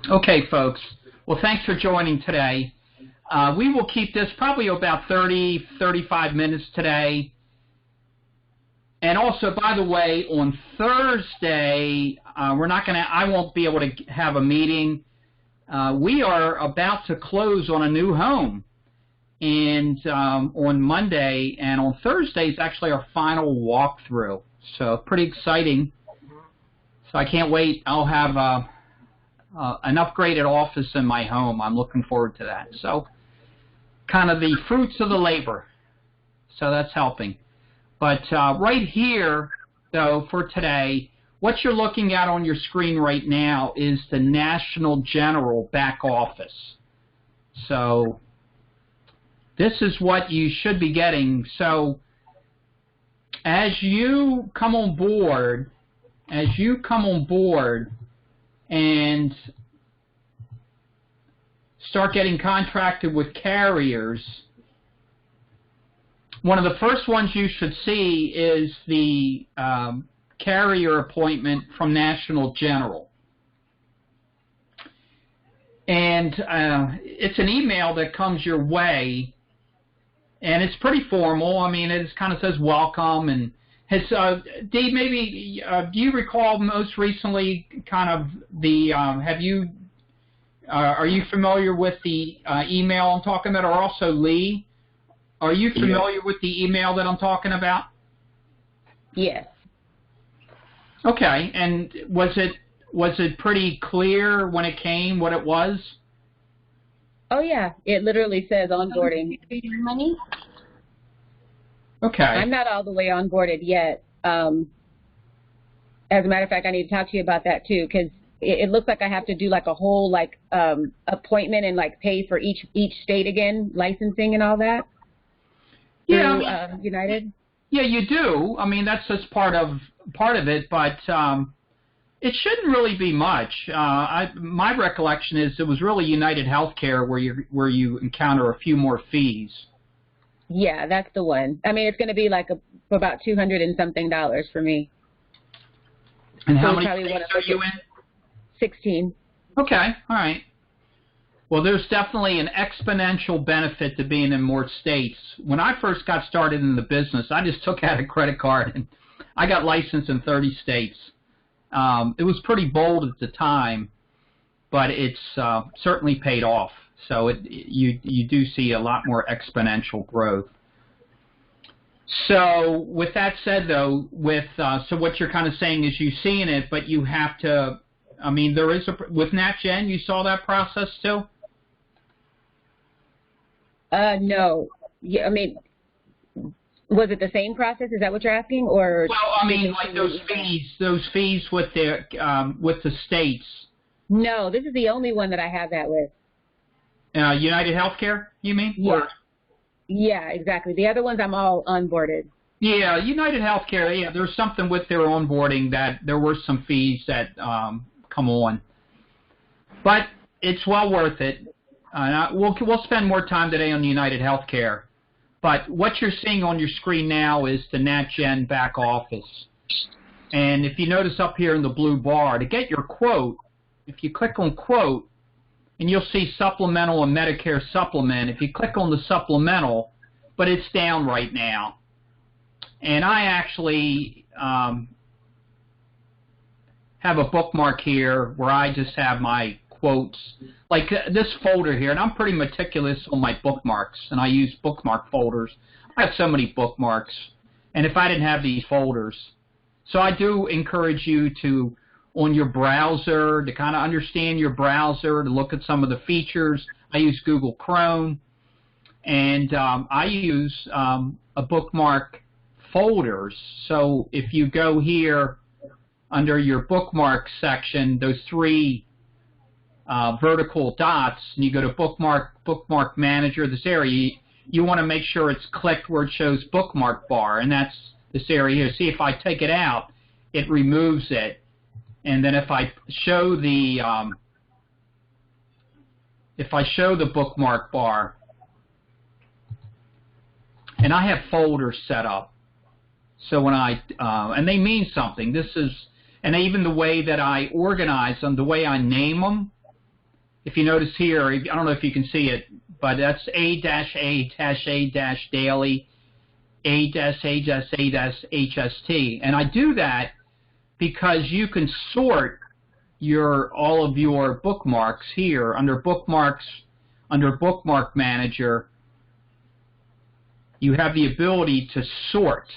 Okay, folks. Well, thanks for joining today. We will keep this probably about 30, 35 minutes today. And also, by the way, on Thursday, I won't be able to have a meeting. We are about to close on a new home, and on Monday, and on Thursday is actually our final walkthrough. So pretty exciting. So I can't wait. I'll have an upgraded office in my home. I'm looking forward to that. So kind of the fruits of the labor. So that's helping. But right here, though, for today, what you're looking at on your screen right now is the National General back office. So this is what you should be getting. So as you come on board and start getting contracted with carriers, one of the first ones you should see is the carrier appointment from National General. And it's an email that comes your way, and it's pretty formal. I mean, it kind of says welcome. And has Dave, maybe do you recall most recently kind of the are you familiar with the email I'm talking about, or also Lee? Are you familiar with the email that I'm talking about? Yes. Okay, and was it pretty clear when it came what it was? Oh yeah, it literally says onboarding. Money. Okay. I'm not all the way onboarded yet. As a matter of fact, I need to talk to you about that too, because it looks like I have to do like a whole appointment and like pay for each state again, licensing and all that. Yeah, through, United. Yeah, you do. I mean, that's just part of it, but it shouldn't really be much. My recollection is it was really United Healthcare where you encounter a few more fees. Yeah, that's the one. I mean, it's going to be like about $200 and something for me. And how many states are you in? 16. Okay, all right. Well, there's definitely an exponential benefit to being in more states. When I first got started in the business, I just took out a credit card and I got licensed in 30 states. It was pretty bold at the time, but it's certainly paid off. So you do see a lot more exponential growth. So with that said, though, so what you're kind of saying is you've seen it, but you have to. I mean, there is with NatGen, you saw that process too? No. Yeah, I mean, was it the same process? Is that what you're asking, or? Well, I mean, like those fees with the states. No, this is the only one that I have that with. United Healthcare, you mean? Yeah. Or? Yeah, exactly. The other ones I'm all onboarded. Yeah, United Healthcare. Yeah, there's something with their onboarding that there were some fees that come on, but it's well worth it. We'll spend more time today on United Healthcare, but what you're seeing on your screen now is the NatGen back office. And if you notice up here in the blue bar, to get your quote, if you click on quote, and you'll see supplemental and Medicare supplement. If you click on the supplemental, but it's down right now. And I actually have a bookmark here where I just have my quotes, like this folder here, and I'm pretty meticulous on my bookmarks, and I use bookmark folders. I have so many bookmarks, and if I didn't have these folders, so I do encourage you to, on your browser, to kind of understand your browser, to look at some of the features. I use Google Chrome, and I use a bookmark folders. So if you go here under your bookmark section, those three vertical dots, and you go to Bookmark Manager, this area, you want to make sure it's clicked where it shows bookmark bar, and that's this area here. See, if I take it out, it removes it. And then if I show the bookmark bar, and I have folders set up, so when and they mean something. This is, and even the way that I organize them, the way I name them, if you notice here, I don't know if you can see it, but that's A-A-A-Daily, A-A-HST. And I do that because you can sort all of your bookmarks here under Bookmarks, under Bookmark Manager. You have the ability to sort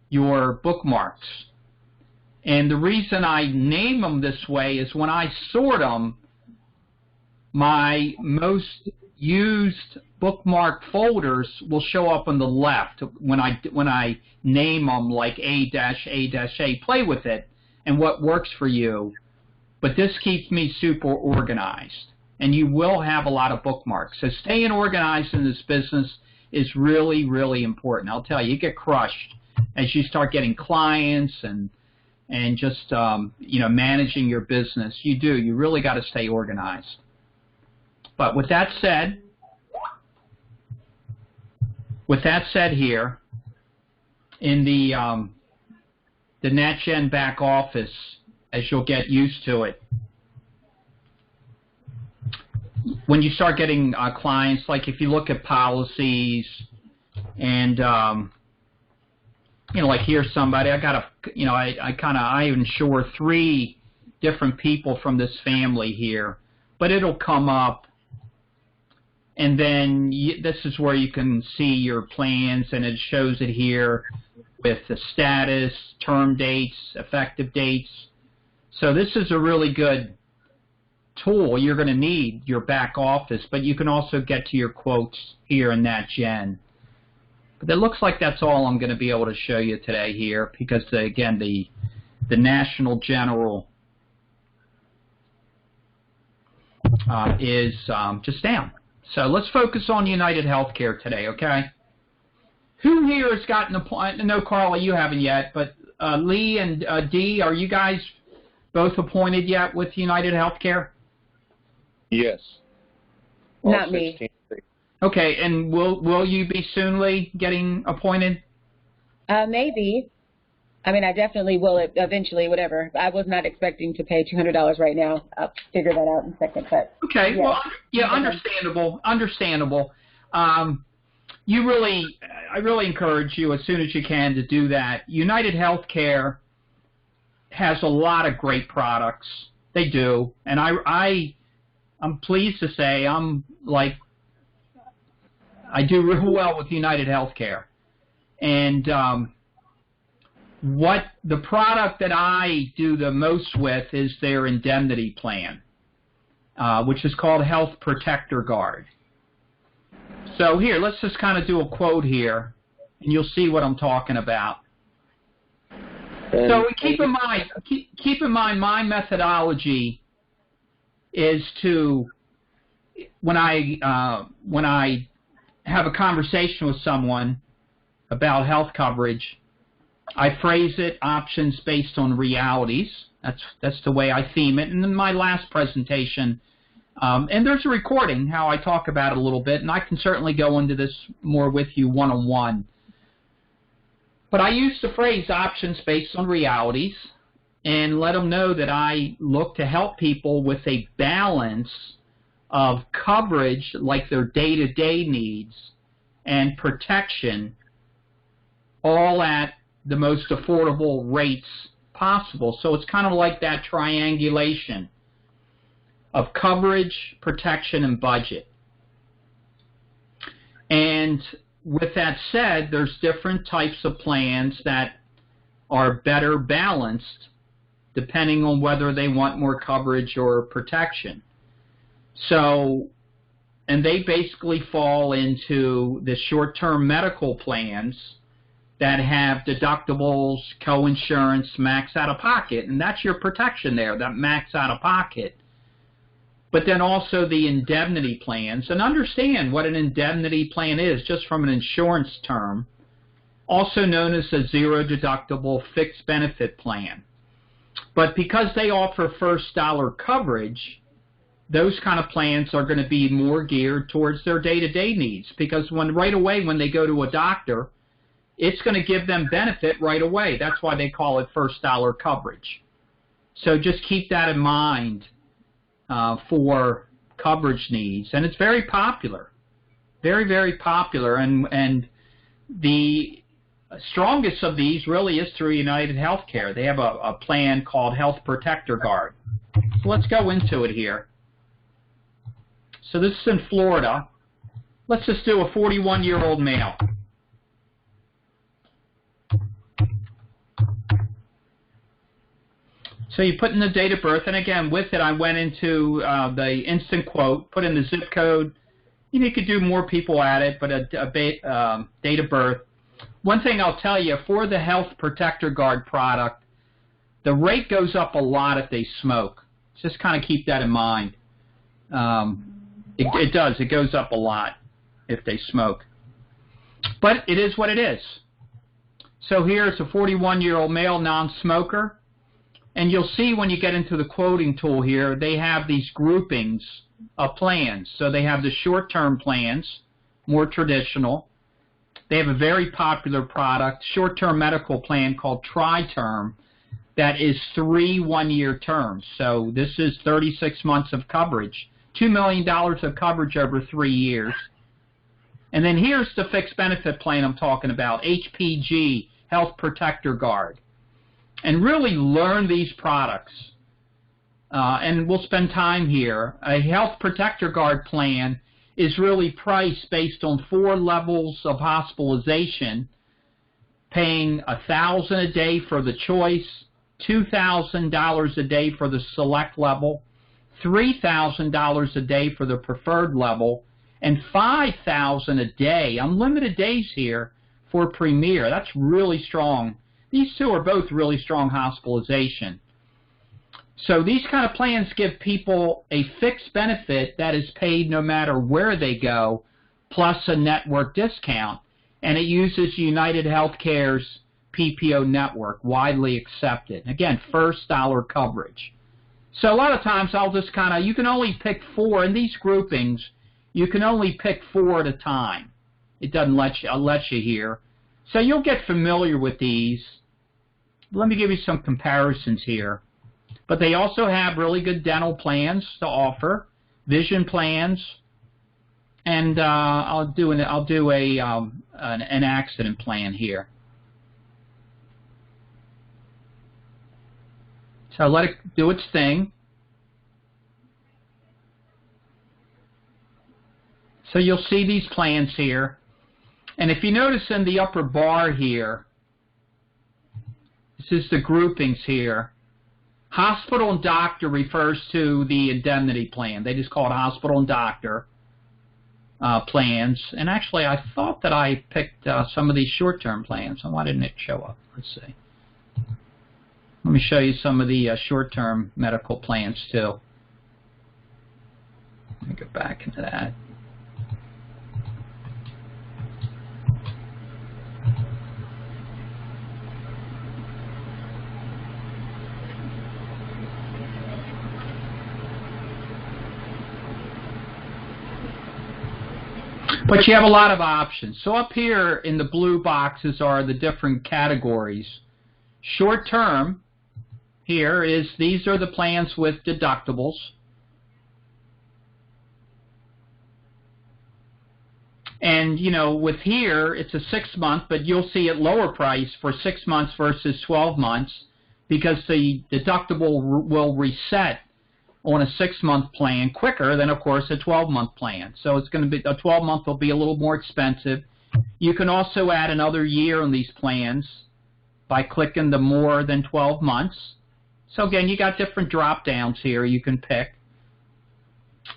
your bookmarks. And the reason I name them this way is when I sort them, my most used bookmark folders will show up on the left when I name them like A-A-A. Play with it and what works for you. But this keeps me super organized. And you will have a lot of bookmarks. So staying organized in this business is really, really important. I'll tell you, you get crushed as you start getting clients and just managing your business. You really got to stay organized. But with that said here, in the NatGen back office, as you'll get used to it, when you start getting clients, like if you look at policies and like here's somebody, I insure 3 different people from this family here, but it'll come up, and then this is where you can see your plans, and it shows it here with the status, term dates, effective dates. So this is a really good tool. You're going to need your back office, but you can also get to your quotes here in NatGen. But it looks like that's all I'm going to be able to show you today here, because again, the National General is just down. So let's focus on United Healthcare today, okay? Who here has gotten appointed? No, Carla, you haven't yet, but Lee and Dee, are you guys both appointed yet with United Healthcare? Yes. Not me. Okay, and will you be soon, Lee, getting appointed? Maybe. I mean, I definitely will eventually, whatever. I was not expecting to pay $200 right now. I'll figure that out in a second. But okay, yeah. Well, yeah, understandable. I really encourage you as soon as you can to do that. United Healthcare has a lot of great products. They do, and I'm pleased to say I do real well with United Healthcare, and what the product that I do the most with is their Indemnity Plan, which is called Health Protector Guard. So here, let's just kind of do a quote here, and you'll see what I'm talking about. So keep in mind, my methodology is to, when I have a conversation with someone about health coverage, I phrase it options based on realities. That's the way I theme it. And in my last presentation, and there's a recording how I talk about it a little bit, and I can certainly go into this more with you one-on-one. But I use the phrase options based on realities and let them know that I look to help people with a balance of coverage, like their day-to-day needs, and protection, all at the most affordable rates possible. So it's kind of like that triangulation of coverage, protection, and budget. And with that said, there's different types of plans that are better balanced depending on whether they want more coverage or protection. So, and they basically fall into the short-term medical plans that have deductibles, co-insurance, max out-of-pocket, and that's your protection there, that max out-of-pocket. But then also the indemnity plans, and understand what an indemnity plan is, just from an insurance term, also known as a zero-deductible fixed benefit plan. But because they offer first dollar coverage, those kind of plans are going to be more geared towards their day-to-day needs, because right away when they go to a doctor, it's going to give them benefit right away. That's why they call it first dollar coverage. So just keep that in mind for coverage needs, and it's very popular, very, very popular, and the strongest of these really is through United Healthcare. They have a plan called Health Protector Guard. So let's go into it here. So this is in Florida. Let's just do a 41-year-old male. So you put in the date of birth, and again, with it, I went into the instant quote, put in the zip code. You could do more people at it, but a date of birth. One thing I'll tell you, for the Health Protector Guard product, the rate goes up a lot if they smoke. Just kind of keep that in mind. It does. It goes up a lot if they smoke. But it is what it is. So here's a 41-year-old male non-smoker. And you'll see when you get into the quoting tool here, they have these groupings of plans. So they have the short-term plans, more traditional. They have a very popular product, short-term medical plan called Tri-Term, that is 3 one-year terms. So this is 36 months of coverage, $2 million of coverage over 3 years. And then here's the fixed benefit plan I'm talking about, HPG, Health Protector Guard. And really learn these products. And we'll spend time here. A Health Protector Guard plan is really priced based on 4 levels of hospitalization, paying $1,000 a day for the choice, $2,000 a day for the select level, $3,000 a day for the preferred level, and $5,000 a day, unlimited days here, for Premier. That's really strong. These two are both really strong hospitalization. So these kind of plans give people a fixed benefit that is paid no matter where they go, plus a network discount. And it uses United Healthcare's PPO network, widely accepted. Again, first dollar coverage. So a lot of times I'll just kind of, you can only pick 4. In these groupings, you can only pick 4 at a time. It doesn't let you here. So you'll get familiar with these. Let me give you some comparisons here. But they also have really good dental plans to offer, vision plans, and I'll do an accident plan here. So let it do its thing. So you'll see these plans here. And if you notice in the upper bar here, this is the groupings here. Hospital and doctor refers to the indemnity plan. They just call it hospital and doctor plans. And actually, I thought that I picked some of these short-term plans. So why didn't it show up? Let's see. Let me show you some of the short-term medical plans, too. Let me go back into that. But you have a lot of options. So up here in the blue boxes are the different categories. Short term, here is, these are the plans with deductibles. And, you know, with here, it's a 6-month, but you'll see it lower price for 6 months versus 12 months because the deductible will reset on a 6-month plan quicker than, of course, a 12-month plan. So it's going to be, a 12-month will be a little more expensive. You can also add another year on these plans by clicking the more than 12 months. So again, you got different drop downs here you can pick.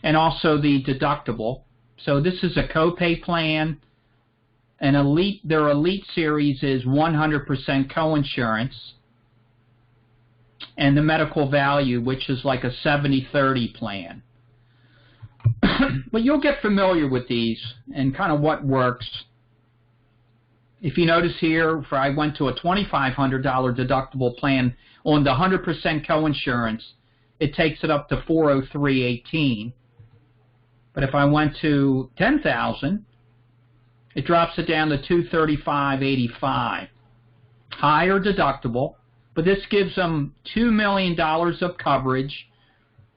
And also the deductible. So this is a copay plan. An elite, their elite series is 100% coinsurance. And the medical value, which is like a 70-30 plan. But you'll get familiar with these and kind of what works. If you notice here, I went to a $2,500 deductible plan on the 100% coinsurance, it takes it up to $403.18. But if I went to $10,000, it drops it down to $235.85. Higher deductible. But this gives them $2 million of coverage,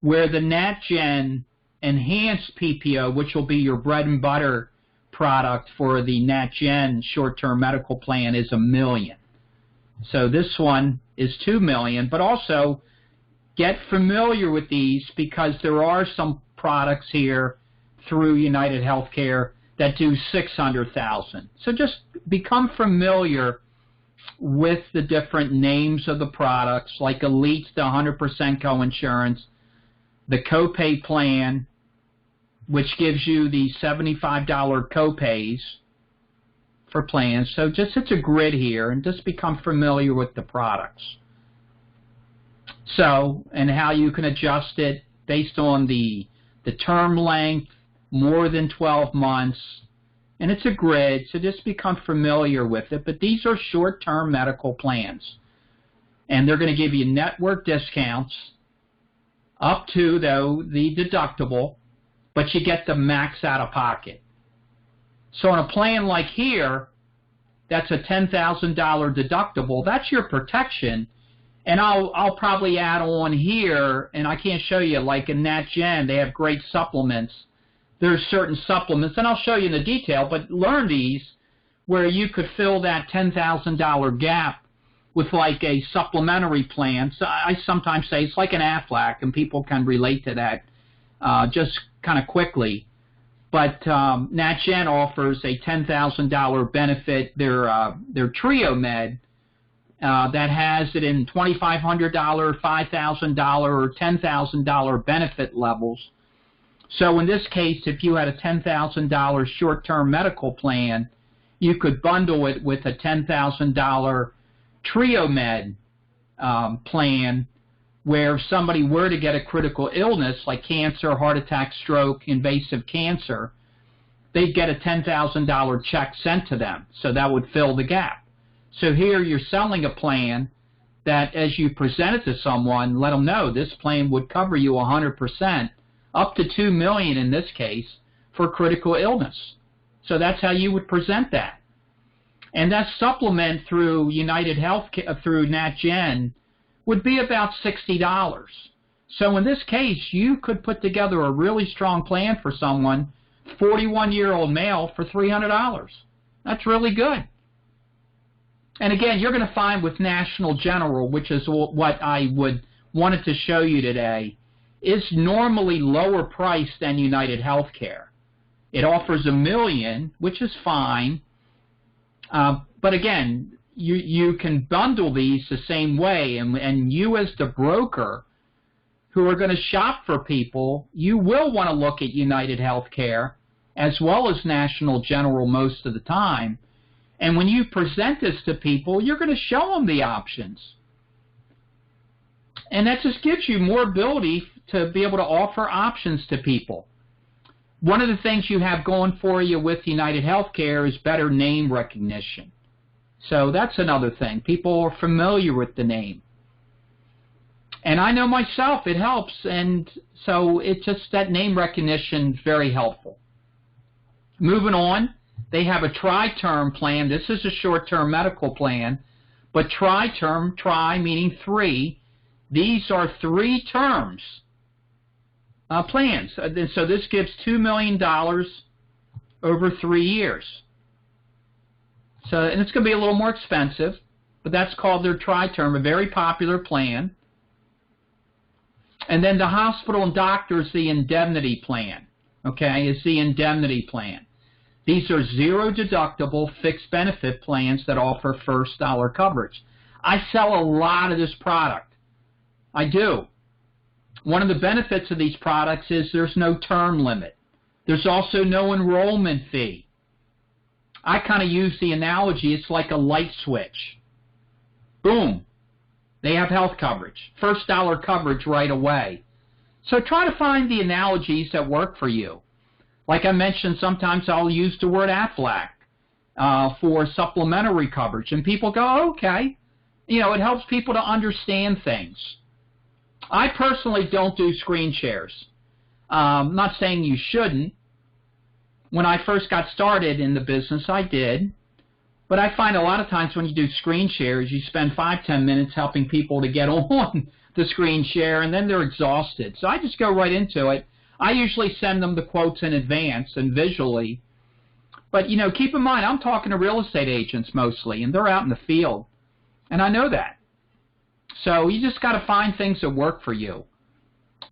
where the NatGen enhanced PPO, which will be your bread and butter product for the NatGen short-term medical plan, is $1 million. So this one is $2 million, but also get familiar with these because there are some products here through United Healthcare that do $600,000. So just become familiar with the different names of the products, like Elite's the 100% coinsurance, the copay plan, which gives you the $75 copays for plans. So just it's a grid here, and just become familiar with the products. So, and how you can adjust it based on the term length, more than 12 months, and it's a grid, so just become familiar with it. But these are short-term medical plans, and they're going to give you network discounts up to, though, the deductible, but you get the max out-of-pocket. So in a plan like here, that's a $10,000 deductible. That's your protection. And I'll probably add on here, and I can't show you, like in NatGen, they have great supplements. There's certain supplements, and I'll show you in the detail, but learn these where you could fill that $10,000 gap with like a supplementary plan. So I sometimes say it's like an Aflac, and people can relate to that just kind of quickly. But NatGen offers a $10,000 benefit, their Trio Med, that has it in $2,500, $5,000, or $10,000 benefit levels. So in this case, if you had a $10,000 short-term medical plan, you could bundle it with a $10,000 Trio Med plan, where if somebody were to get a critical illness like cancer, heart attack, stroke, invasive cancer, they'd get a $10,000 check sent to them. So that would fill the gap. So here you're selling a plan that as you present it to someone, let them know this plan would cover you 100%, up to $2 million in this case, for critical illness. So that's how you would present that. And that supplement through United Healthcare, through NatGen, would be about $60. So in this case, you could put together a really strong plan for someone, 41-year-old male, for $300. That's really good. And again, you're going to find with National General, which is what I wanted to show you today, is normally lower priced than United Healthcare. It offers $1 million, which is fine. But again, you can bundle these the same way, and you as the broker who are going to shop for people, you will want to look at United Healthcare as well as National General most of the time. And when you present this to people, you're going to show them the options. And that just gives you more ability to be able to offer options to people. One of the things you have going for you with United Healthcare is better name recognition. So that's another thing. People are familiar with the name. And I know myself, it helps. And so it's just that name recognition is very helpful. Moving on, they have a tri-term plan. This is a short-term medical plan. But tri-term, tri meaning 3, these are 3 terms plans. So this gives $2 million over 3 years. So, and it's going to be a little more expensive, but that's called their tri-term, a very popular plan. And then the hospital and doctors, the Indemnity Plan, okay, is the Indemnity Plan. These are zero deductible fixed benefit plans that offer first dollar coverage. I sell a lot of this product. I do. One of the benefits of these products is there's no term limit. There's also no enrollment fee. I kind of use the analogy, it's like a light switch. Boom. They have health coverage. First dollar coverage right away. So try to find the analogies that work for you. Like I mentioned, sometimes I'll use the word Aflac for supplementary coverage. And people go, oh, okay. You know, it helps people to understand things. I personally don't do screen shares. I'm not saying you shouldn't. When I first got started in the business, I did. But I find a lot of times when you do screen shares, you spend 5-10 minutes helping people to get on the screen share, and then they're exhausted. So I just go right into it. I usually send them the quotes in advance and visually. But, you know, keep in mind, I'm talking to real estate agents mostly, and they're out in the field. And I know that. So you just got to find things that work for you.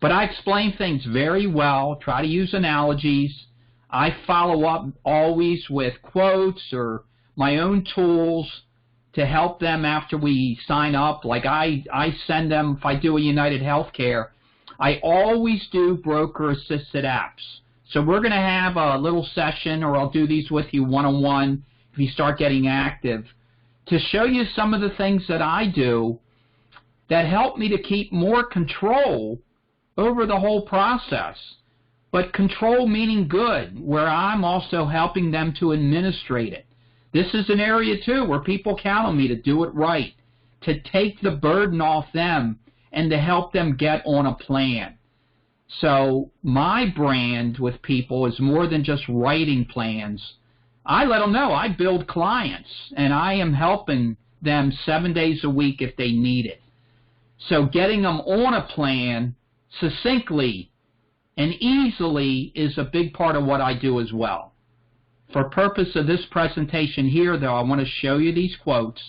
But I explain things very well, try to use analogies. I follow up always with quotes or my own tools to help them after we sign up. Like I send them, if I do a United Healthcare, I always do broker-assisted apps. So we're going to have a little session, or I'll do these with you one-on-one if you start getting active, to show you some of the things that I do that help me to keep more control over the whole process. But control meaning good, where I'm also helping them to administrate it. This is an area, too, where people count on me to do it right, to take the burden off them and to help them get on a plan. So my brand with people is more than just writing plans. I let them know I build clients, and I am helping them 7 days a week if they need it. So getting them on a plan succinctly and easily is a big part of what I do as well. For purpose of this presentation here, though, I want to show you these quotes.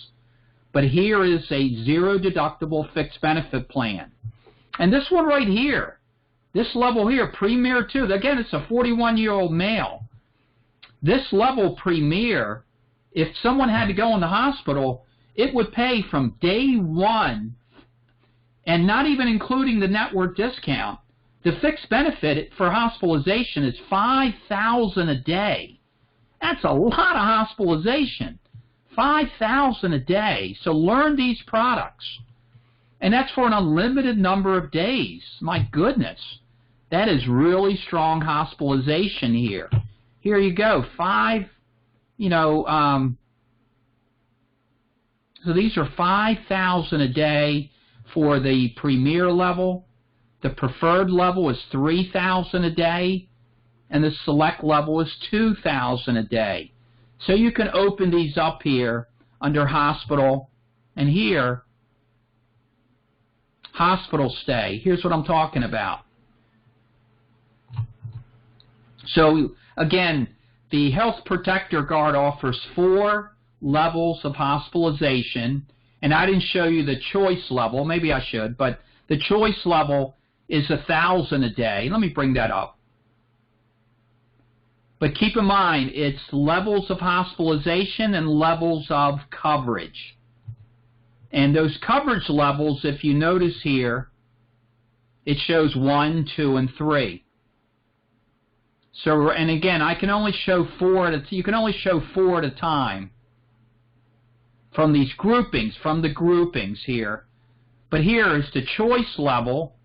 But here is a zero deductible fixed benefit plan. And this one right here, this level here, Premier 2, again, it's a 41-year-old male. This level Premier, if someone had to go in the hospital, it would pay from day one, and not even including the network discount. The fixed benefit for hospitalization is $5,000 a day. That's a lot of hospitalization. $5,000 a day. So learn these products. And that's for an unlimited number of days. My goodness. That is really strong hospitalization here. Here you go. So these are $5,000 a day for the Premier level. The preferred level is $3,000 a day. And the select level is $2,000 a day. So you can open these up here under hospital, and here, hospital stay. Here's what I'm talking about. So again, the Health Protector Guard offers 4 levels of hospitalization, and I didn't show you the choice level. Maybe I should, but the choice level is $1,000 a day. Let me bring that up. But keep in mind, it's levels of hospitalization and levels of coverage. And those coverage levels, if you notice here, it shows 1, 2, and 3. So, and again, I can only show 4 you can only show 4 at a time from these groupings, from the groupings here. But here is the choice level.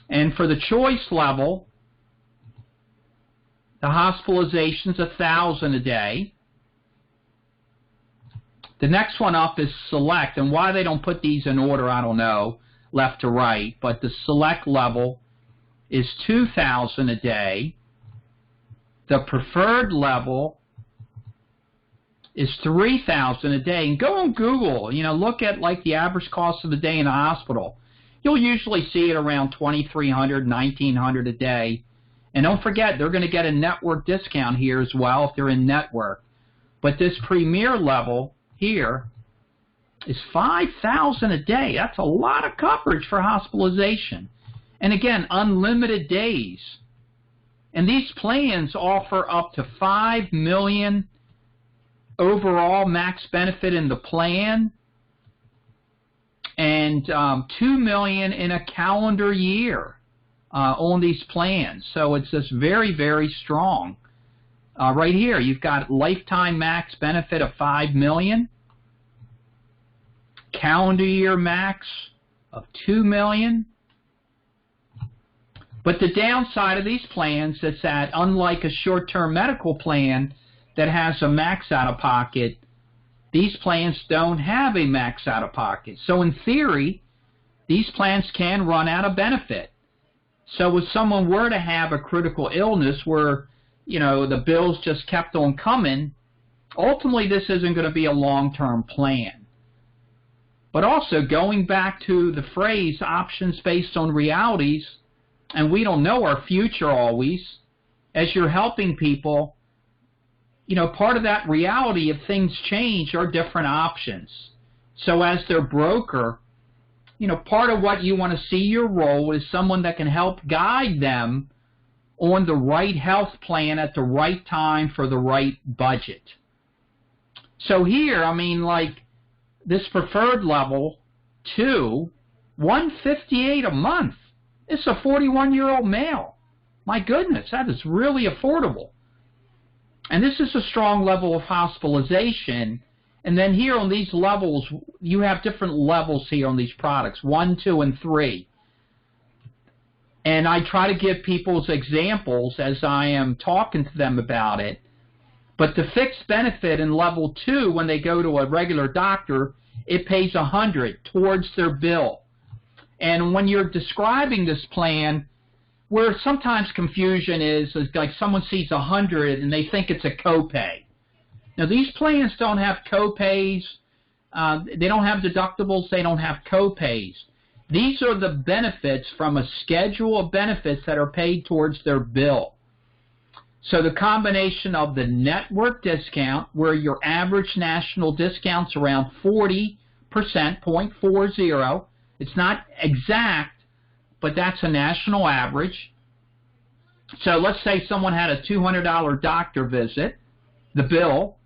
And for the choice level, the hospitalization's $1,000 a day. The next one up is select, and why they don't put these in order, I don't know, left to right. But the select level is $2,000 a day. The preferred level is $3,000 a day. And go on Google, look at like the average cost of a day in a hospital. You'll usually see it around $2,300, $1,900 a day. And don't forget, they're going to get a network discount here as well if they're in network. But this Premier level here is $5,000 a day. That's a lot of coverage for hospitalization. And again, unlimited days. And these plans offer up to $5 million overall max benefit in the plan, and $2 million in a calendar year on these plans. So it's just very, very strong. Right here, you've got lifetime max benefit of $5 million, calendar year max of $2 million. But the downside of these plans is that, unlike a short-term medical plan that has a max out-of-pocket, these plans don't have a max out-of-pocket. So in theory, these plans can run out of benefit. So if someone were to have a critical illness where, the bills just kept on coming, ultimately this isn't going to be a long-term plan. But also, going back to the phrase options based on realities, and we don't know our future always. As you're helping people, you know, part of that reality, if things change, are different options. So as their broker, you know, part of what you want to see your role is someone that can help guide them on the right health plan at the right time for the right budget. So here, I mean, like this preferred level 2, $158 a month. It's a 41-year-old male. My goodness, that is really affordable. And this is a strong level of hospitalization. And then here on these levels, you have different levels here on these products, 1, 2, and 3. And I try to give people's examples as I am talking to them about it. But the fixed benefit in level 2, when they go to a regular doctor, it pays $100 towards their bill. And when you're describing this plan, where sometimes confusion is like someone sees $100 and they think it's a copay. Now these plans don't have copays, they don't have deductibles, they don't have copays. These are the benefits from a schedule of benefits that are paid towards their bill. So the combination of the network discount, where your average national discount's around 40%, 0.40, it's not exact, but that's a national average. So let's say someone had a $200 doctor visit, the bill,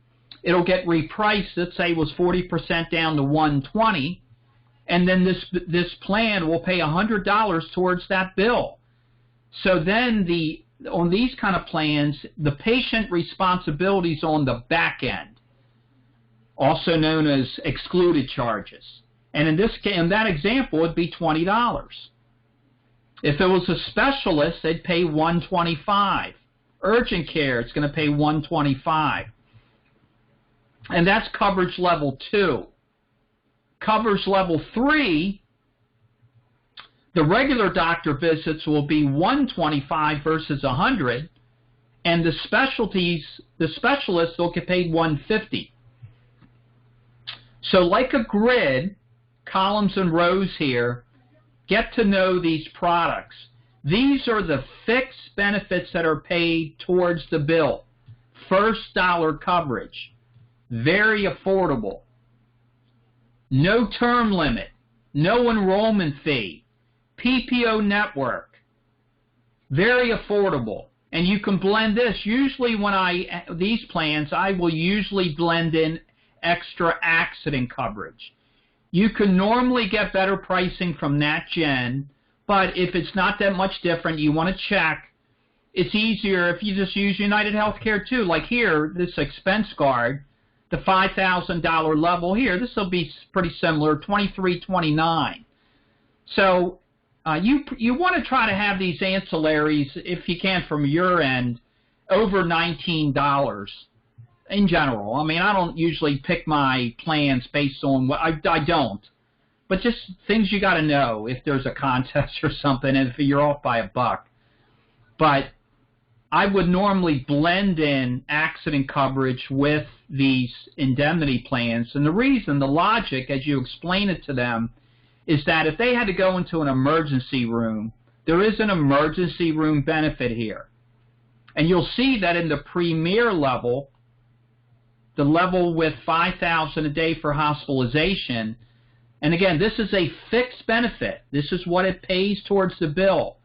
it'll get repriced, let's say it was 40% down to $120, and then this plan will pay $100 towards that bill. So then on these kind of plans, the patient responsibility is on the back end, also known as excluded charges. And in that example, it would be $20. If it was a specialist, they'd pay $125. Urgent care, it's going to pay $125. And that's coverage level 2. Coverage level 3, the regular doctor visits will be $125 versus $100, and the specialists will get paid $150. So like a grid, columns and rows here, get to know these products. These are the fixed benefits that are paid towards the bill. First dollar coverage. Very affordable. No term limit. No enrollment fee. PPO network. Very affordable. And you can blend this. Usually when these plans, I will usually blend in extra accident coverage. You can normally get better pricing from NatGen, but if it's not that much different, you want to check. It's easier if you just use United Healthcare too. Like here, this expense guard, the $5,000 level here, this will be pretty similar, $23.29. So you want to try to have these ancillaries, if you can from your end, over $19. In general. I mean, I don't usually pick my plans based on what I don't, but just things you got to know if there's a contest or something, and if you're off by $1. But I would normally blend in accident coverage with these indemnity plans, and the logic, as you explain it to them, is that if they had to go into an emergency room, there is an emergency room benefit here, and you'll see that in the premier level. The level with $5,000 a day for hospitalization, and again, this is a fixed benefit. This is what it pays towards the bill.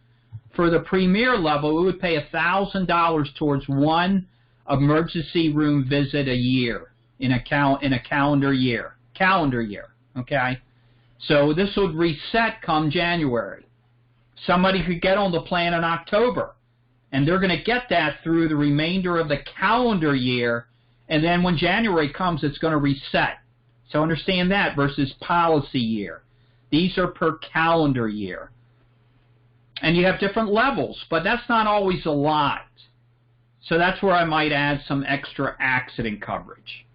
For the premier level, it would pay $1,000 towards one emergency room visit a year in a calendar year. Okay, so this would reset come January. Somebody could get on the plan in October, and they're going to get that through the remainder of the calendar year. And then when January comes, it's going to reset. So understand that versus policy year. These are per calendar year. And you have different levels, but that's not always a lot. So that's where I might add some extra accident coverage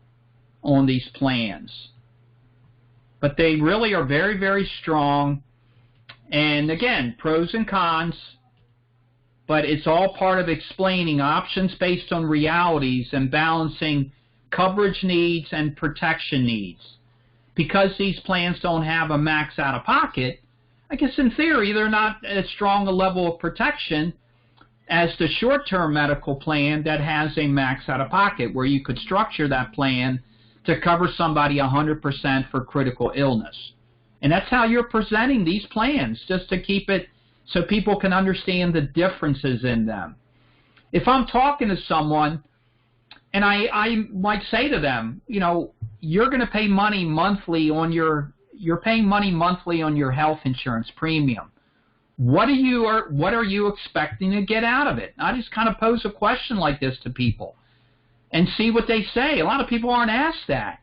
on these plans. But they really are very, very strong. And again, pros and cons. But it's all part of explaining options based on realities and balancing coverage needs and protection needs. Because these plans don't have a max out-of-pocket, I guess in theory they're not as strong a level of protection as the short-term medical plan that has a max out-of-pocket, where you could structure that plan to cover somebody 100% for critical illness. And that's how you're presenting these plans, just to keep it so people can understand the differences in them. If I'm talking to someone and I might say to them, you know, you're going to pay money monthly on you're paying money monthly on your health insurance premium. What are you expecting to get out of it? I just kind of pose a question like this to people and see what they say. A lot of people aren't asked that.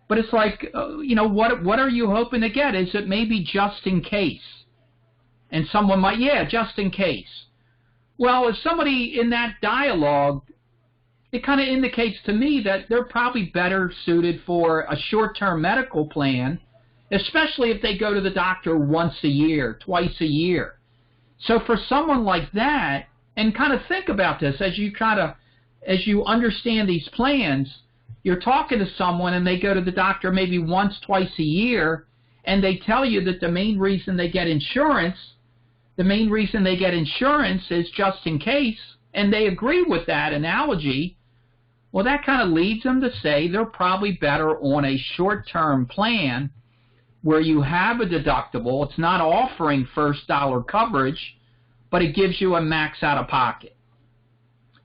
But it's like, you know, what are you hoping to get? Is it maybe just in case? And someone might, yeah, just in case. Well, if somebody in that dialogue, it kind of indicates to me that they're probably better suited for a short-term medical plan, especially if they go to the doctor once a year, twice a year. So for someone like that, and kind of think about this as you understand these plans, you're talking to someone and they go to the doctor maybe once, twice a year, and they tell you that the main reason they get insurance is just in case, and they agree with that analogy. Well, that kind of leads them to say they're probably better on a short-term plan where you have a deductible. It's not offering first dollar coverage, but it gives you a max out-of-pocket.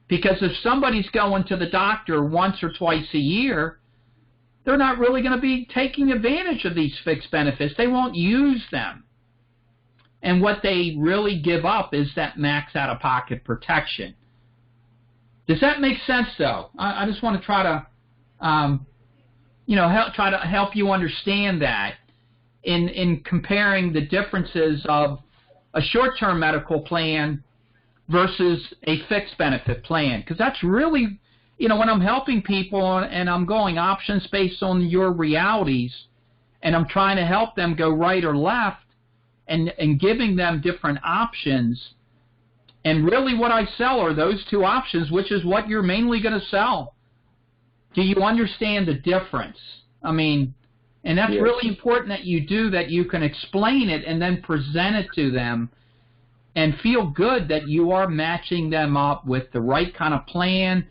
Because if somebody's going to the doctor once or twice a year, they're not really going to be taking advantage of these fixed benefits. They won't use them. And what they really give up is that max out-of-pocket protection. Does that make sense, though? I just want to try to, try to help you understand that in comparing the differences of a short-term medical plan versus a fixed benefit plan. Because that's really, you know, when I'm helping people and I'm going options based on your realities, and I'm trying to help them go right or left, and giving them different options. And really what I sell are those two options, which is what you're mainly going to sell. Do you understand the difference? I mean, and that's really important that you do, that you can explain it and then present it to them and feel good that you are matching them up with the right kind of plan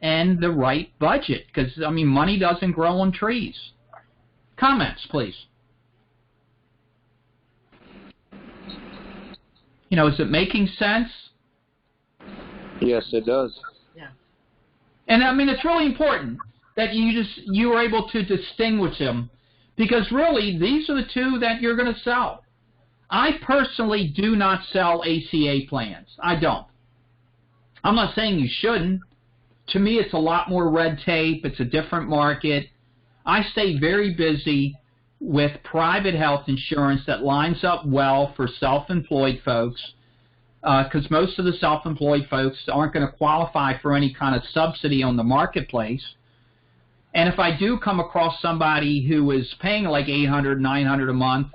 and the right budget. Because, I mean, money doesn't grow on trees. Comments, please. You know, is it making sense? Yes, it does. Yeah. And I mean, it's really important that you are able to distinguish them, because really these are the two that you're going to sell. I personally do not sell ACA plans. I don't. I'm not saying you shouldn't. To me, it's a lot more red tape. It's a different market. I stay very busy with private health insurance that lines up well for self-employed folks, because most of the self-employed folks aren't going to qualify for any kind of subsidy on the marketplace. And if I do come across somebody who is paying like $800, $900 a month,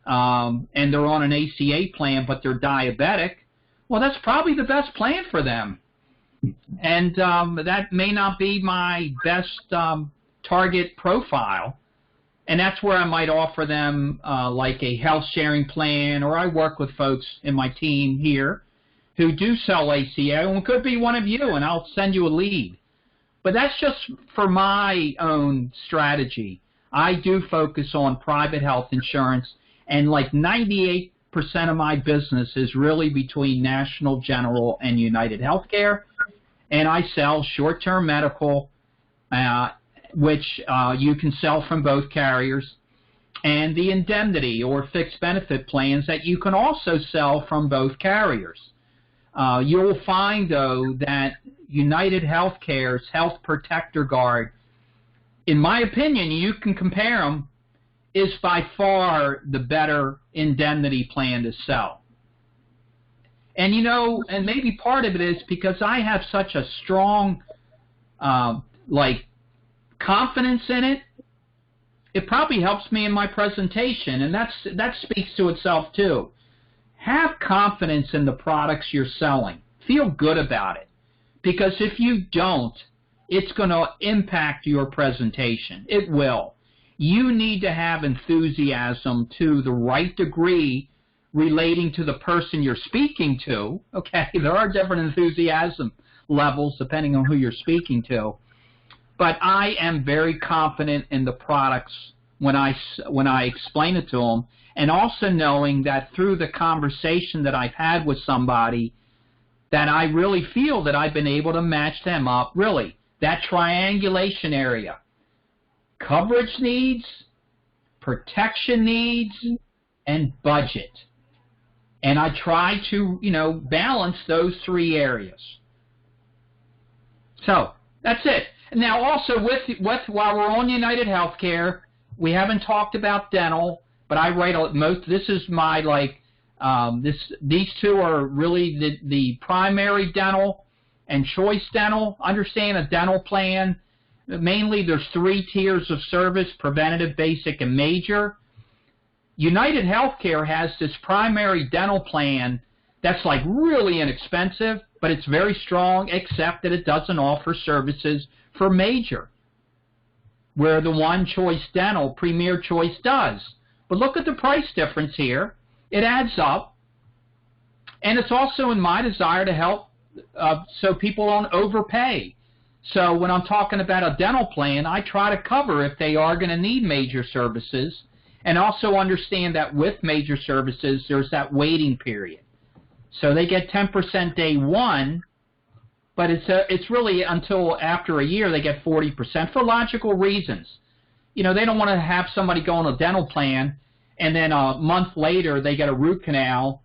and they're on an ACA plan but they're diabetic, well, that's probably the best plan for them. And that may not be my best target profile. And that's where I might offer them like a health sharing plan, or I work with folks in my team here who do sell ACA, and it could be one of you, and I'll send you a lead. But that's just for my own strategy. I do focus on private health insurance, and like 98% of my business is really between National General and United Healthcare, and I sell short-term medical, which you can sell from both carriers, and the indemnity or fixed benefit plans that you can also sell from both carriers. You'll find, though, that United Healthcare's Health Protector Guard, in my opinion, you can compare them, is by far the better indemnity plan to sell. And, you know, and maybe part of it is because I have such a strong, confidence in it, it probably helps me in my presentation, and that speaks to itself too. Have confidence in the products you're selling. Feel good about it, because if you don't, it's going to impact your presentation. It will. you need to have enthusiasm to the right degree relating to the person you're speaking to. Okay, there are different enthusiasm levels depending on who you're speaking to. But I am very confident in the products when I explain it to them, and also knowing that through the conversation that I've had with somebody, that I really feel that I've been able to match them up, really, that triangulation area. Coverage needs, protection needs, and budget. And I try to, balance those three areas. So, that's it. Now, also, while we're on United Healthcare, we haven't talked about dental, but I write this is my, these two are really the primary dental and choice dental. Understand a dental plan. Mainly, there's 3 tiers of service: preventative, basic, and major. United Healthcare has this primary dental plan that's really inexpensive, but it's very strong, except that it doesn't offer services for major, where the One Choice Dental, Premier Choice, does. But look at the price difference here. It adds up, and it's also in my desire to help so people don't overpay. So when I'm talking about a dental plan, I try to cover if they are going to need major services, and also understand that with major services, there's that waiting period. So they get 10% day one, but it's really until after a year they get 40% for logical reasons. They don't want to have somebody go on a dental plan and then a month later they get a root canal,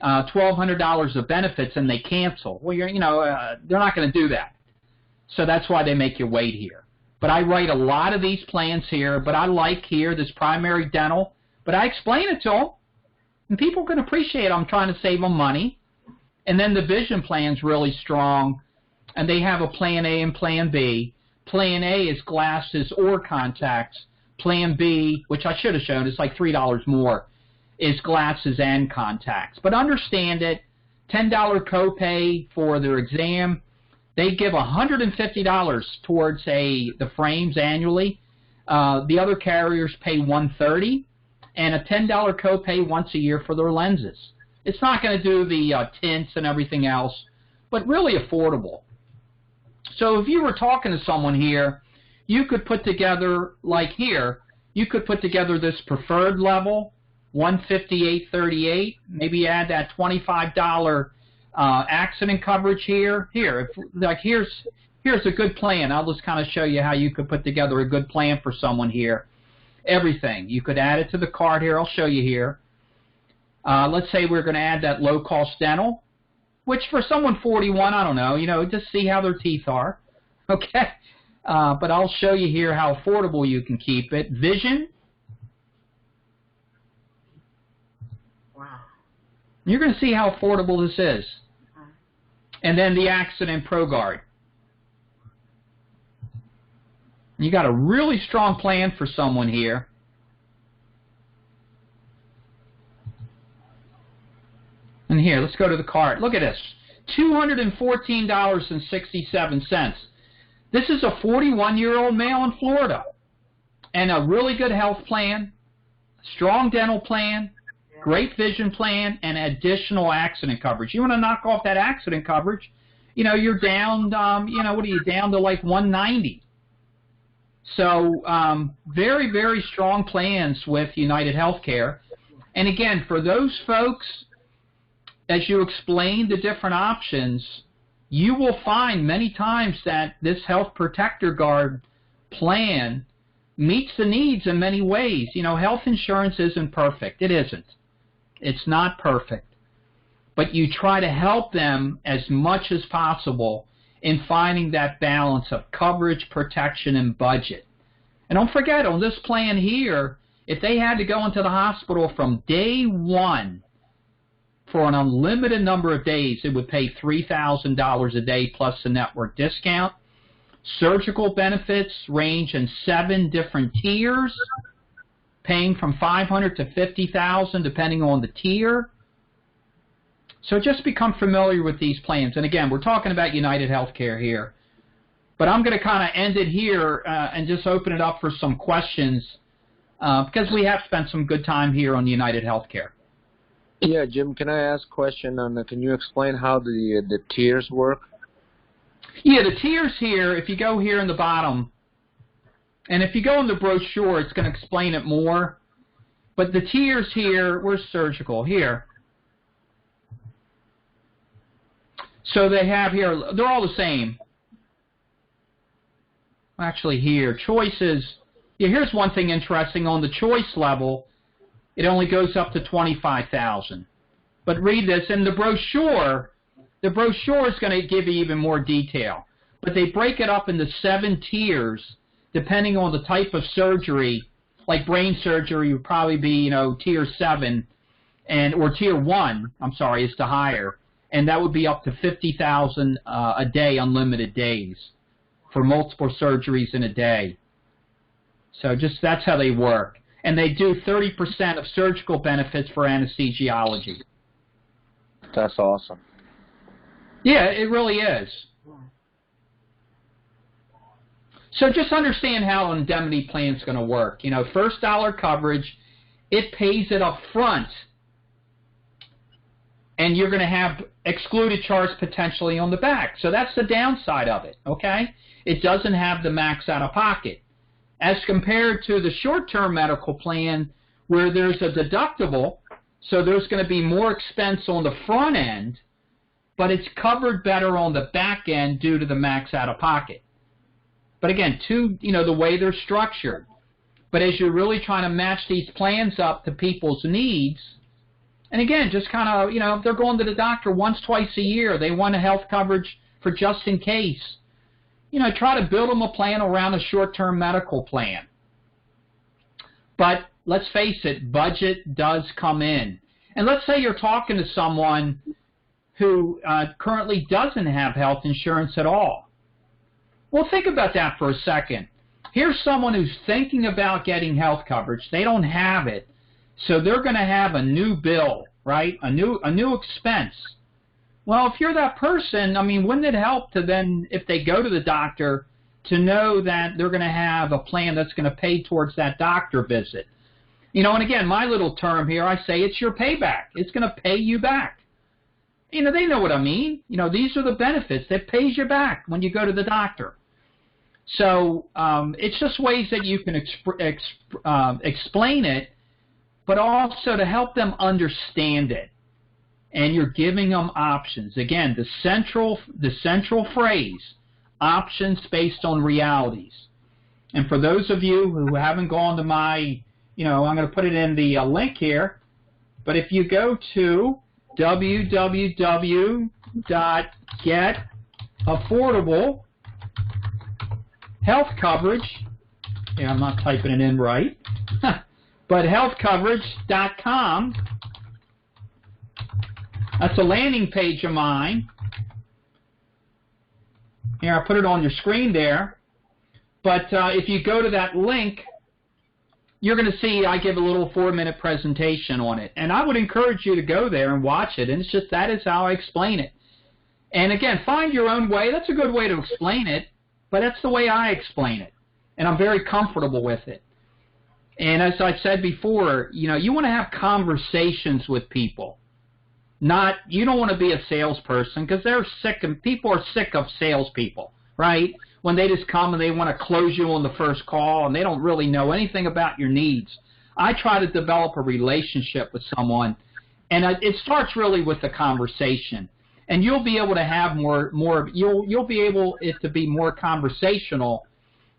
$1,200 of benefits, and they cancel. Well, they're not going to do that. So that's why they make you wait here. But I write a lot of these plans here, but I like here this primary dental, but I explain it to them, and people can appreciate it. I'm trying to save them money. And then the vision plan's really strong, and they have a Plan A and Plan B. Plan A is glasses or contacts. Plan B, which I should have shown, is like $3 more, is glasses and contacts. But understand it, $10 copay for their exam. They give $150 towards the frames annually. The other carriers pay $130, and a $10 copay once a year for their lenses. It's not going to do the tints and everything else, but really affordable. So if you were talking to someone here, you could put together, like here, you could put together this preferred level, $158.38, maybe add that $25 accident coverage here. Here's a good plan. I'll just kind of show you how you could put together a good plan for someone here. Everything. You could add it to the card here. I'll show you here. Let's say we're going to add that low-cost dental, which for someone 41, I don't know, just see how their teeth are. Okay? But I'll show you here how affordable you can keep it. Vision. Wow. You're going to see how affordable this is. And then the Accident Pro Guard. You got a really strong plan for someone here. And here, let's go to the card. Look at this. $214.67. This is a 41-year-old male in Florida. And a really good health plan, strong dental plan, great vision plan, and additional accident coverage. You want to knock off that accident coverage, you're down, what are you, down to like 190. So very, very strong plans with United Healthcare. And again, for those folks, as you explain the different options, you will find many times that this Health Protector Guard plan meets the needs in many ways. Health insurance isn't perfect. It isn't. It's not perfect. But you try to help them as much as possible in finding that balance of coverage, protection, and budget. And don't forget, on this plan here, if they had to go into the hospital from day one for an unlimited number of days, it would pay $3,000 a day plus the network discount. Surgical benefits range in 7 different tiers, paying from $500 to $50,000 depending on the tier. So just become familiar with these plans. And again, we're talking about United Healthcare here. But I'm going to kind of end it here and just open it up for some questions because we have spent some good time here on United Healthcare. Yeah, Jim, can I ask a question on can you explain how the tiers work? Yeah, the tiers here, if you go here in the bottom, and if you go in the brochure, it's going to explain it more. But the tiers here, where's surgical? Here. So they have here, they're all the same. Actually here, choices. Yeah, here's one thing interesting. On the choice level, it only goes up to $25,000. But read this. In the brochure is going to give you even more detail. But they break it up into 7 tiers depending on the type of surgery. Like brain surgery would probably be, tier 7, or tier 1, I'm sorry, is the higher. And that would be up to $50,000 a day, unlimited days, for multiple surgeries in a day. So that's how they work. And they do 30% of surgical benefits for anesthesiology. That's awesome. Yeah, it really is. So just understand how an indemnity plan is going to work. First dollar coverage, it pays it up front. And you're going to have excluded charge potentially on the back. So that's the downside of it, okay? It doesn't have the max out-of-pocket. As compared to the short-term medical plan where there's a deductible, so there's going to be more expense on the front end, but it's covered better on the back end due to the max out-of-pocket. But again, the way they're structured. But as you're really trying to match these plans up to people's needs, and again, just kind of, if they're going to the doctor once, twice a year, they want a health coverage for just in case. Try to build them a plan around a short-term medical plan. But let's face it, budget does come in. And let's say you're talking to someone who currently doesn't have health insurance at all. Well, think about that for a second. Here's someone who's thinking about getting health coverage. They don't have it. So they're going to have a new bill, right? A new expense. Well, if you're that person, wouldn't it help to then, if they go to the doctor, to know that they're going to have a plan that's going to pay towards that doctor visit? And again, my little term here, I say it's your payback. It's going to pay you back. They know what I mean. These are the benefits that pays you back when you go to the doctor. So it's just ways that you can explain it, but also to help them understand it. And you're giving them options. Again, the central phrase, options based on realities. And for those of you who haven't gone to my, I'm going to put it in the link here, but if you go to www.getaffordablehealthcoverage, yeah, I'm not typing it in right, but healthcoverage.com, that's a landing page of mine. Here, I put it on your screen there. But if you go to that link, you're going to see I give a little 4-minute presentation on it. And I would encourage you to go there and watch it. And it's just that is how I explain it. And again, find your own way. That's a good way to explain it, but that's the way I explain it. And I'm very comfortable with it. And as I said before, you want to have conversations with people. You don't want to be a salesperson, because people are sick of salespeople, right? When they just come and they want to close you on the first call and they don't really know anything about your needs. I try to develop a relationship with someone, and it starts really with the conversation. And you'll be able to have you'll be able it to be more conversational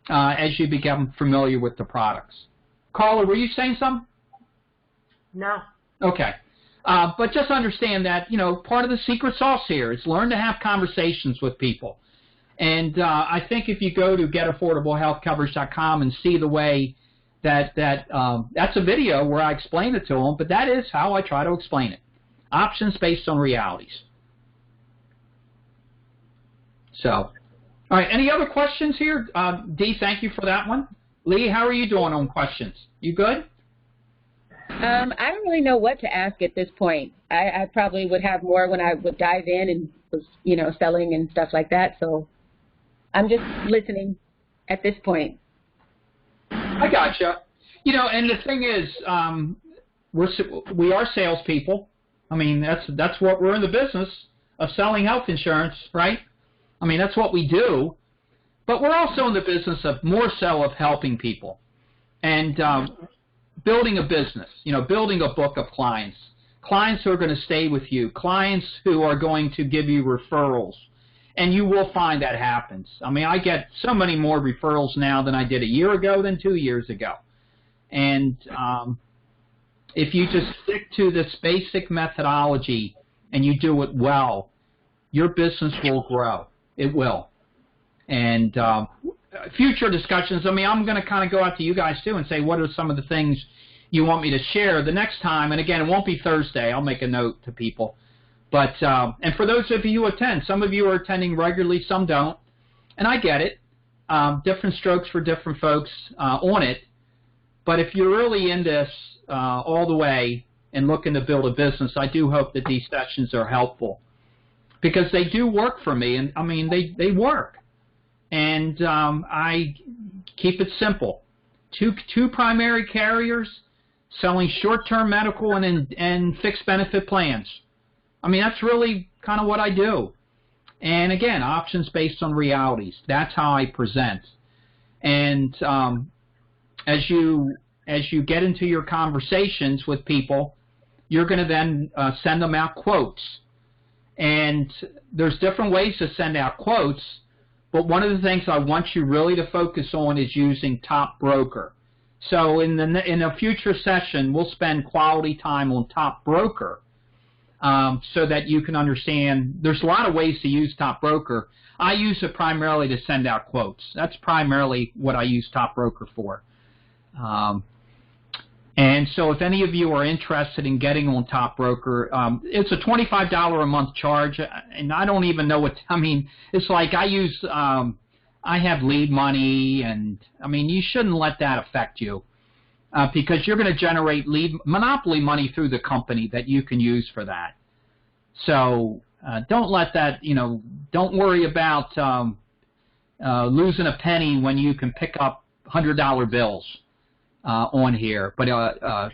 as you become familiar with the products. Carla, were you saying something? No. Okay. But just understand that, part of the secret sauce here is learn to have conversations with people. And I think if you go to getaffordablehealthcoverage.com and see the way that's a video where I explain it to them, but that is how I try to explain it. Options based on realities. So, all right, any other questions here? Dee, thank you for that one. Lee, how are you doing on questions? You good? I don't really know what to ask at this point. I probably would have more when I would dive in and was, selling and stuff like that. So I'm just listening at this point. I gotcha. You know, and the thing is, we are salespeople. I mean, that's what we're in the business of selling health insurance, right? I mean, that's what we do. But we're also in the business of more so of helping people and building a business. You know, building a book of clients who are going to stay with you, clients who are going to give you referrals. And you will find that happens. I mean, I get so many more referrals now than I did a year ago than 2 years ago. And if you just stick to this basic methodology and you do it well, your business will grow. It will. And future discussions, I mean, I'm going to kind of go out to you guys too and say, what are some of the things you want me to share the next time? And again, it won't be Thursday. I'll make a note to people. But and for those of you who attend, some of you are attending regularly, some don't, and I get it. Different strokes for different folks on it. But if you're really in this all the way and looking to build a business, I do hope that these sessions are helpful because they do work for me, and I mean they work. And I keep it simple: two primary carriers selling short-term medical and fixed benefit plans. I mean, that's really kind of what I do. And again, options based on realities. That's how I present. And as you get into your conversations with people, you're going to then send them out quotes. And there's different ways to send out quotes, but one of the things I want you really to focus on is using Top Broker. So in a future session, we'll spend quality time on Top Broker. So that you can understand, there's a lot of ways to use Top Broker. I use it primarily to send out quotes. That's primarily what I use Top Broker for. And so if any of you are interested in getting on Top Broker, it's a $25 a month charge, and I don't even know what, I mean, it's like I have lead money, and I mean, you shouldn't let that affect you. Because you're going to generate monopoly money through the company that you can use for that. So don't let that, don't worry about losing a penny when you can pick up $100 bills on here. But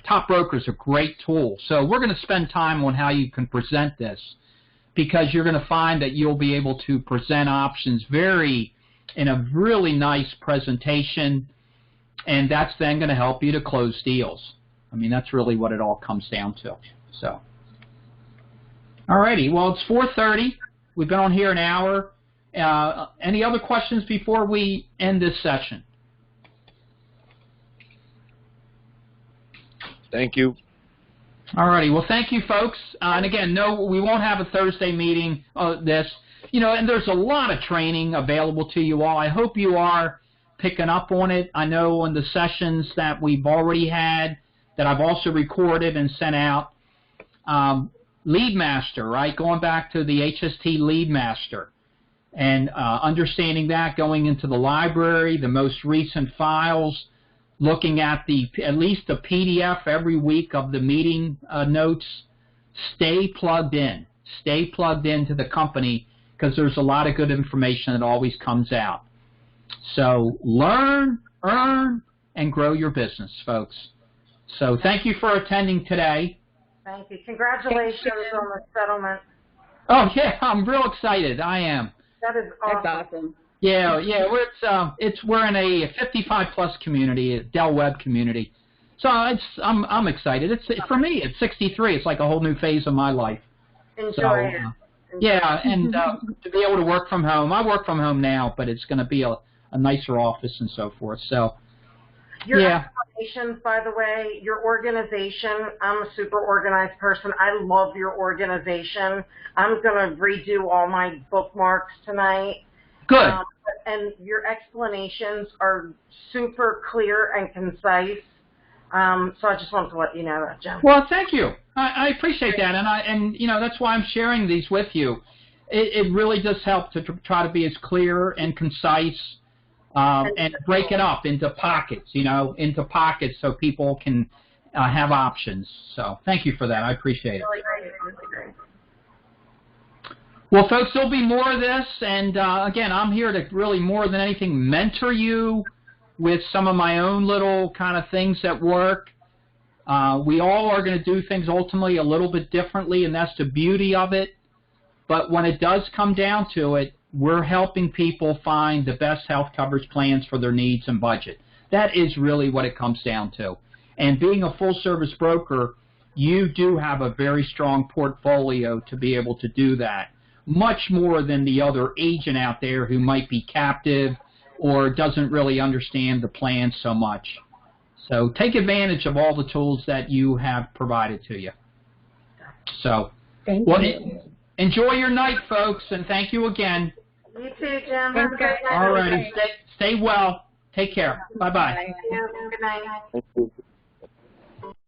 Top Broker is a great tool. So we're going to spend time on how you can present this because you're going to find that you'll be able to present options in a really nice presentation. And that's then going to help you to close deals. I mean, that's really what it all comes down to. So, all righty. Well, it's 4:30. We've been on here an hour. Any other questions before we end this session? Thank you. All righty. Well, thank you, folks. And again, no, we won't have a Thursday meeting. And there's a lot of training available to you all. I hope you are picking up on it. I know on the sessions that we've already had that I've also recorded and sent out, Lead Master, right? Going back to the HST Lead Master and understanding that, going into the library, the most recent files, looking at at least the PDF every week of the meeting notes. Stay plugged in. Stay plugged into the company because there's a lot of good information that always comes out. So learn, earn, and grow your business, folks. So thank you for attending today. Thank you. Congratulations on the settlement. Oh, yeah, I'm real excited. I am. That is awesome. That's awesome. Yeah, we're in a 55+ community, a Del Webb community. So I'm excited. For me, at 63, it's like a whole new phase of my life. Enjoy it. Yeah, and to be able to work from home. I work from home now, but it's going to be a nicer office and so forth. So, your explanations, by the way, your organization, I'm a super organized person. I love your organization. I'm going to redo all my bookmarks tonight. Good. And your explanations are super clear and concise. So I just wanted to let you know that, Jim. Well, thank you. I appreciate that, and that's why I'm sharing these with you. It really does help to try to be as clear and concise, and break it up into pockets, so people can have options. So thank you for that. I appreciate it. Really great. Well, folks, there'll be more of this, and again, I'm here to really more than anything mentor you with some of my own little kind of things that work. We all are going to do things ultimately a little bit differently, and that's the beauty of it. But when it does come down to it, we're helping people find the best health coverage plans for their needs and budget. That is really what it comes down to. And being a full-service broker, you do have a very strong portfolio to be able to do that, much more than the other agent out there who might be captive or doesn't really understand the plan so much. So take advantage of all the tools that you have provided to you. So, Thank well, you. Enjoy your night, folks, and thank you again. You too, Jim. Thanks, guys. All righty. Stay well. Take care. Bye-bye. Good night. Thank you.